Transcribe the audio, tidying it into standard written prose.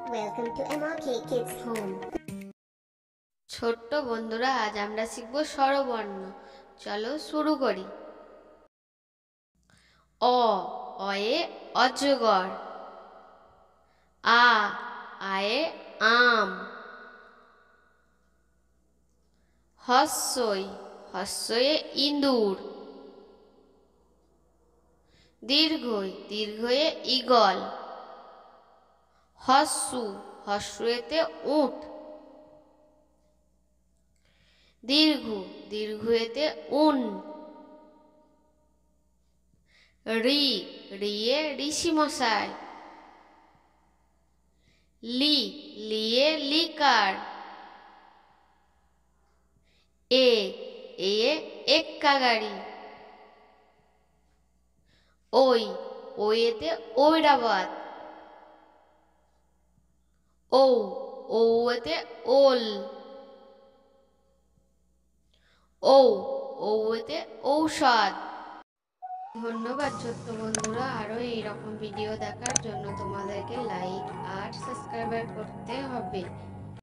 Welcome to MRK Kids Home. ছোট্ট বন্ধুরা, আজ আমরা শিখব স্বরবর্ণ। চলো শুরু করি। অ, অয়ে অজগর। আ, আয়ে আম। হস্যই, হস্যয়ে ইঁদুর। দীর্ঘই, দীর্ঘয়ে ঈগল। হস্যু, হস্যেতে উট। দীর্ঘ, দীর্ঘয়েতে উন। রি, রিয়ে ঋষি মশাই। লি, লিয়ে লিকার। এ, এ এক্কা গাড়ি। ওই, ওয়েতে ঐরাবত। ও, ওতে ওল। ও, ওতে ঔষধ। ধন্যবাদ ছোট্ট বন্ধুরা। আরো এইরকম ভিডিও দেখার জন্য তোমাদেরকে লাইক আর সাবস্ক্রাইব করতে হবে।